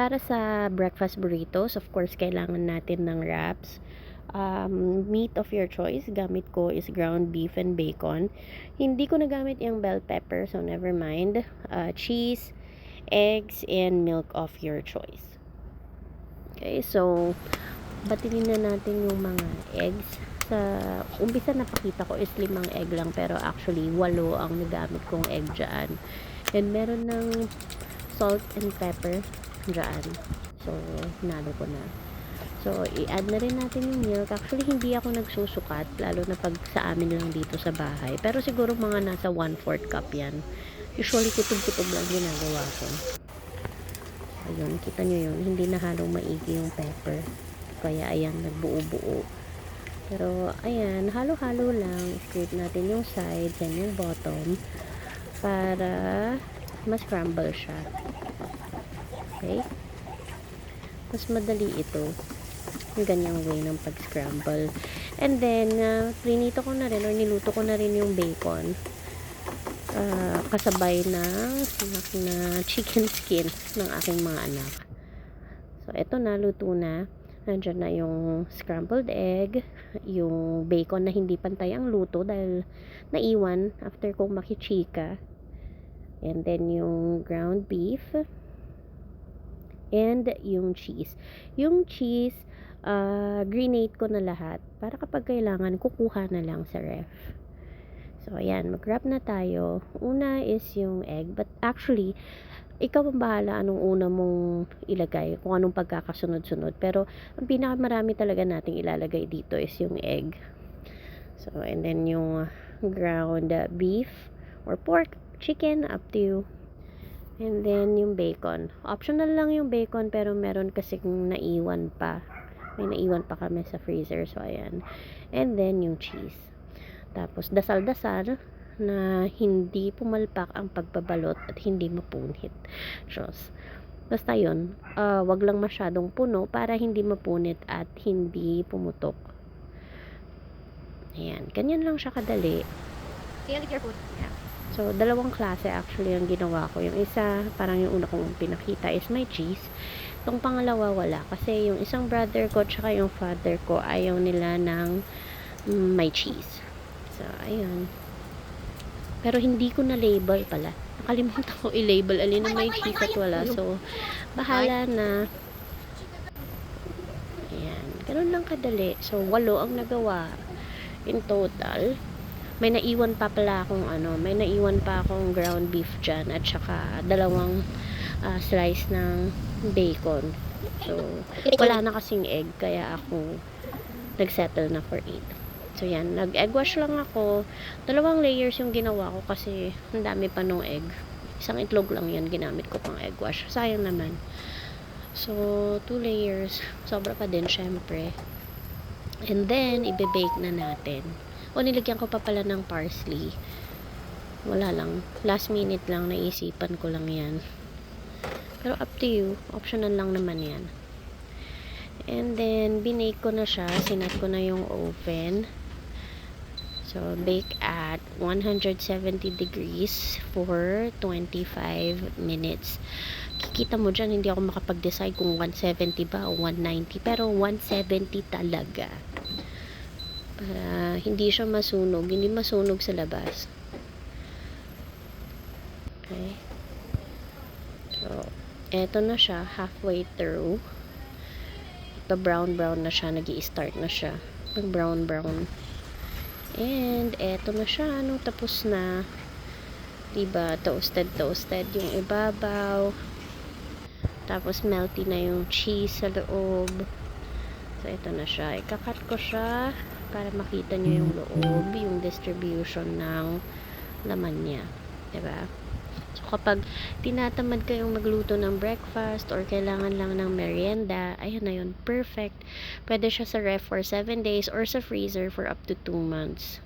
Para sa breakfast burritos, of course, kailangan natin ng wraps. Meat of your choice, gamit ko is ground beef and bacon. Hindi ko nagamit yung bell pepper, so never mind. Cheese, eggs, and milk of your choice. Okay, so batinin na natin yung mga eggs. Sa umpisa napakita ko is 5 egg lang, pero actually 8 ang nagamit kong egg dyan. And meron ng salt and pepper dyan. So, hinalo ko na. So, i-add na rin natin yung milk. Actually, hindi ako nagsusukat, lalo na pag sa amin lang dito sa bahay. Pero siguro mga nasa 1/4 cup yan. Usually, kutob-kutob lang ginagawa ko. Ayun, kita nyo yun. Hindi na halong maigi yung pepper. Kaya, ayan, nagbuo-buo. Pero, ayan, halo-halo lang. Scrape natin yung sides and yung bottom para mas-scramble siya. Okay? Mas madali ito. Yung ganyang way ng pag-scramble. And then, prinito ko na rin or niluto ko na rin yung bacon. Kasabay ng snack na chicken skin ng aking mga anak. So, eto na, luto na. Nandiyan na yung scrambled egg, yung bacon na hindi pantay ang luto dahil naiwan after kong makichika. And then, yung ground beef. And yung cheese. Yung cheese, grenade ko na lahat para kapag kailangan, kukuha na lang sa ref. So, ayan, mag-wrap na tayo. Una is yung egg. But actually, ikaw ang bahala anong una mong ilagay, kung anong pagkakasunod-sunod. Pero, ang pinakamarami talaga nating ilalagay dito is yung egg. So, and then yung ground beef or pork, chicken, up to you. And then, yung bacon. Optional lang yung bacon, pero meron kasing naiwan pa. May naiwan pa kami sa freezer. So, ayan. And then, yung cheese. Tapos, dasal-dasal na hindi pumalpak ang pagbabalot at hindi mapunit. Diyos. Basta yun. Wag lang masyadong puno para hindi mapunit at hindi pumutok. Ayan. Ganyan lang siya kadali. Kaya careful. Yeah. So, 2 klase actually yung ginawa ko. Yung isa, parang yung una kong pinakita is may cheese. Itong pangalawa, wala. Kasi yung isang brother ko tsaka yung father ko, ayaw nila ng may cheese. So, ayun. Pero hindi ko na label pala. Nakalimutan ko i-label alin na may cheese at wala. So, bahala na. Ayan. Ganun lang kadali. So, 8 ang nagawa in total. May naiwan pa pala akong may naiwan pa akong ground beef dyan at saka 2 slice ng bacon. So, wala na kasing egg kaya ako nagsettle na for 8. So, yan. Nag-egg wash lang ako. 2 layers yung ginawa ko kasi ang dami pa nung egg. Isang itlog lang yan ginamit ko pang egg wash. Sayang naman. So, 2 layers. Sobra pa din, syempre. And then, ibe-bake na natin. O, nilagyan ko pa pala ng parsley. Wala lang. Last minute lang, naisipan ko lang yan. Pero up to you. Optional lang naman yan. And then, binake ko na siya. Sinat ko na yung oven. So, bake at 170 degrees for 25 minutes. Kikita mo dyan, hindi ako makapag-decide kung 170 ba o 190. Pero 170 talaga. Para hindi siya masunog. Hindi masunog sa labas. Okay. So, eto na siya. Halfway through. Pa-brown-brown na siya. Nag-i-start na siya. Pag-brown-brown. And, eto na siya. Nung tapos na. Diba, toasted yung ibabaw. Tapos, melty na yung cheese sa loob. So, eto na siya. Ikakat ko siya para makita nyo yung loob, yung distribution ng laman niya. Diba? So, kapag tinatamad kayong magluto ng breakfast or kailangan lang ng merienda, ayun na yun, perfect. Pwede siya sa ref for 7 days or sa freezer for up to 2 months.